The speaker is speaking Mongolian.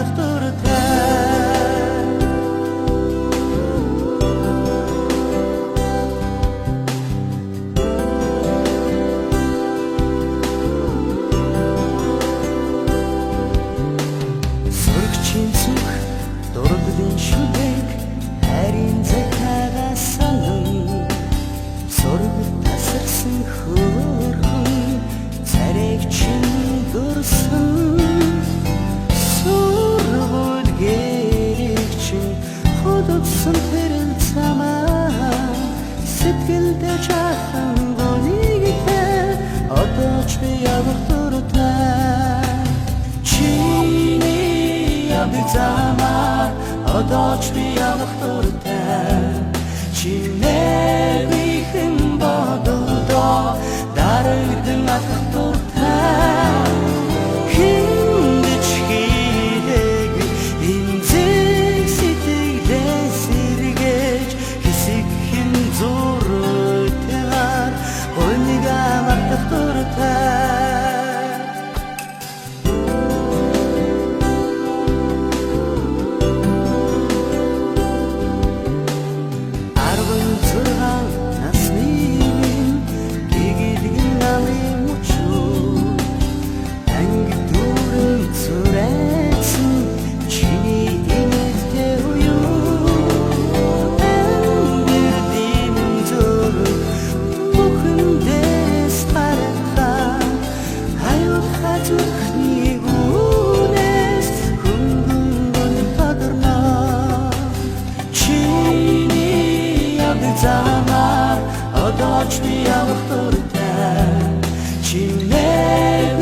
мартах дуртай Дурдын шүлэг харин захиагаас санан Сургал тасарсан хөөрхөн царайг чин дурсан Сургал гэрэг чин ходогсон тэрэл цамаа Сэтгэлдээ чахан гонигтэй одоо ч би явах дуртай Чиний явдаг замаа одоо ч би явах дуртай Чиний хэн бодолдоо дарагдсан алхах дуртай Хиндэж хийдэг инзэг сэтгэлээ сэргээж Хэсэг хэн зуртайгаар Хойнига мартах дуртай Замаар одоо ч би явах дуртай Чиний